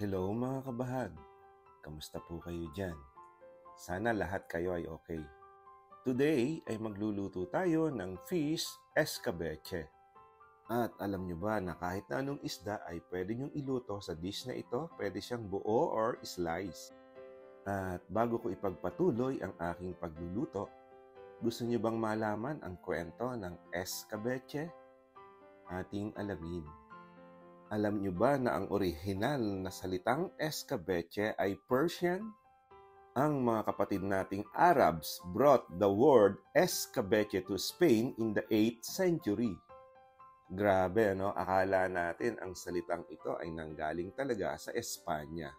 Hello mga kabahag, kamusta po kayo dyan? Sana lahat kayo ay okay. Today ay magluluto tayo ng fish escabeche. At alam nyo ba na kahit na anong isda ay pwede nyong iluto sa dish na ito, pwede siyang buo or slice. At bago ko ipagpatuloy ang aking pagluluto, gusto nyo bang malaman ang kwento ng escabeche? Ating alamin. Alam nyo ba na ang orihinal na salitang escabeche ay Persian? Ang mga kapatid nating Arabs brought the word escabeche to Spain in the 8th century. Grabe, no? Akala natin ang salitang ito ay nanggaling talaga sa Espanya.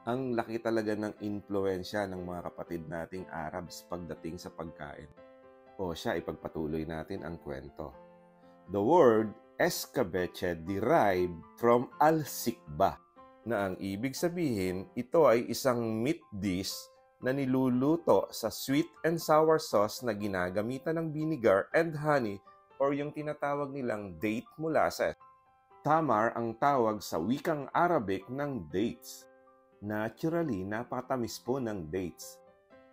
Ang laki talaga ng impluensya ng mga kapatid nating Arabs pagdating sa pagkain. O siya, ipagpatuloy natin ang kwento. The word escabeche derived from al-sikba, na ang ibig sabihin, ito ay isang meat dish na niluluto sa sweet and sour sauce na ginagamitan ng vinegar and honey or yung tinatawag nilang date molasses. Tamar ang tawag sa wikang Arabic ng dates. Naturally, napakatamis po ng dates.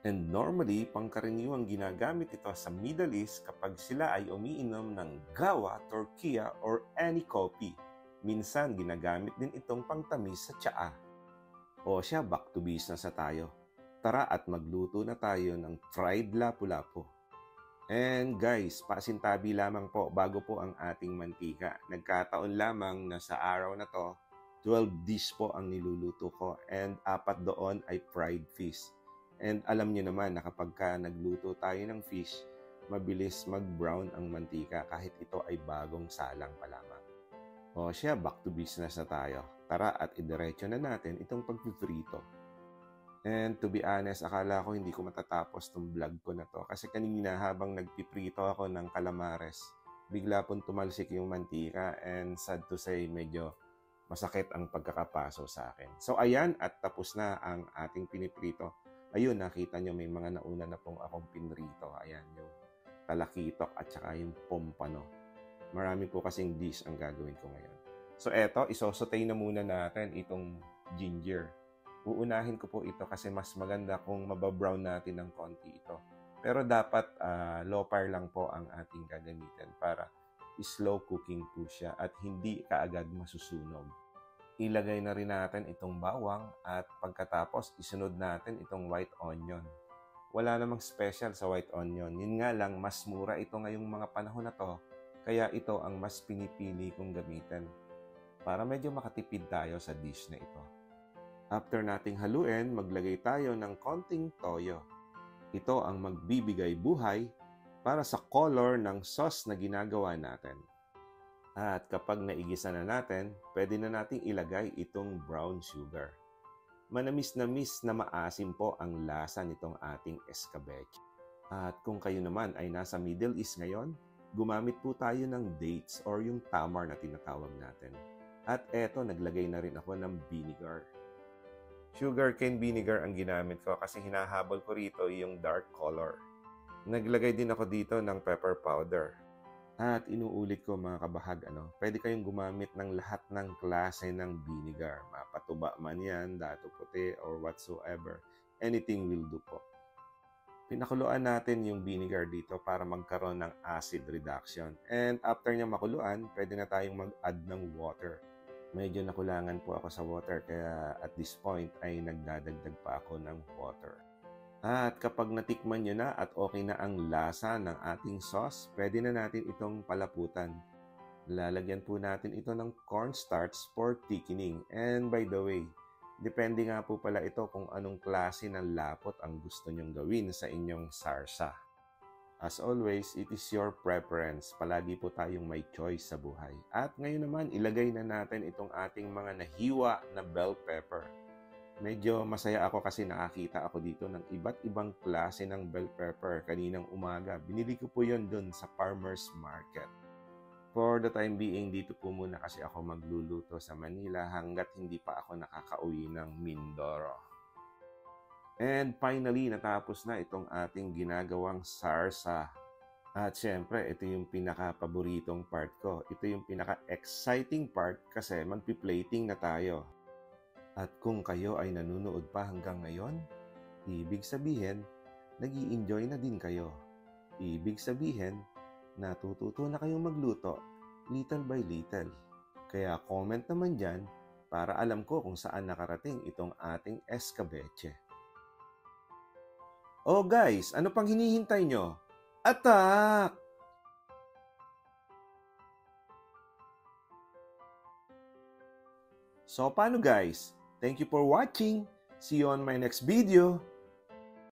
And normally, pangkaraniwang ginagamit ito sa Middle East kapag sila ay umiinom ng gawa, torquilla, or any coffee. Minsan, ginagamit din itong pangtamis sa tsaa. O siya, back to business na tayo. Tara at magluto na tayo ng fried lapu-lapu. And guys, pasintabi lamang po bago po ang ating mantika. Nagkataon lamang na sa araw na to, 12 dish po ang niluluto ko and 4 doon ay fried fish. And alam niyo naman na kapag nagluto tayo ng fish, mabilis mag-brown ang mantika kahit ito ay bagong salang pa lamang. O siya, back to business na tayo. Tara at idiretso na natin itong pagpiprito. And to be honest, akala ko hindi ko matatapos itong vlog ko na to kasi kanina habang nagpiprito ako ng calamares, bigla pong tumalsik yung mantika and sad to say, medyo masakit ang pagkakapaso sa akin. So ayan, at tapos na ang ating piniprito. Ayun, nakita nyo may mga nauna na pong akong pinrito. Ayan, yung talakitok at saka yung pompano. Marami po kasing dish ang gagawin ko ngayon. So eto, isosotay na muna natin itong ginger. Uunahin ko po ito kasi mas maganda kung mababrown natin ng konti ito. Pero dapat low fire lang po ang ating gagamitin para slow cooking po siya at hindi kaagad masusunog. Ilagay na rin natin itong bawang at pagkatapos isunod natin itong white onion. Wala namang special sa white onion. Yun nga lang, mas mura ito ngayong mga panahon na to. Kaya ito ang mas pinipili kong gamitin para medyo makatipid tayo sa dish na ito. After nating haluin, maglagay tayo ng konting toyo. Ito ang magbibigay buhay para sa color ng sauce na ginagawa natin. At kapag naigisa na natin, pwede na nating ilagay itong brown sugar. Manamis-namis na maasim po ang lasa nitong ating escabeche. At kung kayo naman ay nasa Middle East ngayon, gumamit po tayo ng dates or yung tamar na tinatawag natin. At eto, naglagay na rin ako ng vinegar. Sugarcane vinegar ang ginamit ko kasi hinahabol ko rito yung dark color. Naglagay din ako dito ng pepper powder. At inuulit ko mga kabahag, pwede kayong gumamit ng lahat ng klase ng vinegar. Mapatuba man yan, dato puti, or whatsoever. Anything will do po. Pinakuluan natin yung vinegar dito para magkaroon ng acid reduction. And after niya makuluan, pwede na tayong mag-add ng water. Medyo nakulangan po ako sa water kaya at this point ay nagdadagdag pa ako ng water. At kapag natikman nyo na at okay na ang lasa ng ating sauce, pwede na natin itong palaputan. Lalagyan po natin ito ng cornstarch for thickening. And by the way, depende nga po pala ito kung anong klase ng lapot ang gusto nyong gawin sa inyong sarsa. As always, it is your preference. Palagi po tayong may choice sa buhay. At ngayon naman, ilagay na natin itong ating mga nahiwa na bell pepper. Medyo masaya ako kasi nakakita ako dito ng iba't ibang klase ng bell pepper kaninang umaga. Binili ko po yun dun sa farmer's market. For the time being, dito po muna kasi ako magluluto sa Manila hanggat hindi pa ako nakakauwi ng Mindoro. And finally, natapos na itong ating ginagawang sarsa. At syempre, ito yung pinaka-paboritong part ko. Ito yung pinaka-exciting part kasi magpi-plating na tayo. At kung kayo ay nanonood pa hanggang ngayon, ibig sabihin, nag-i-enjoy na din kayo. Ibig sabihin, natututo na kayong magluto, little by little. Kaya comment naman dyan para alam ko kung saan nakarating itong ating escabeche. Oh guys, ano pang hinihintay nyo? Attack! So paano guys? Thank you for watching. See you on my next video.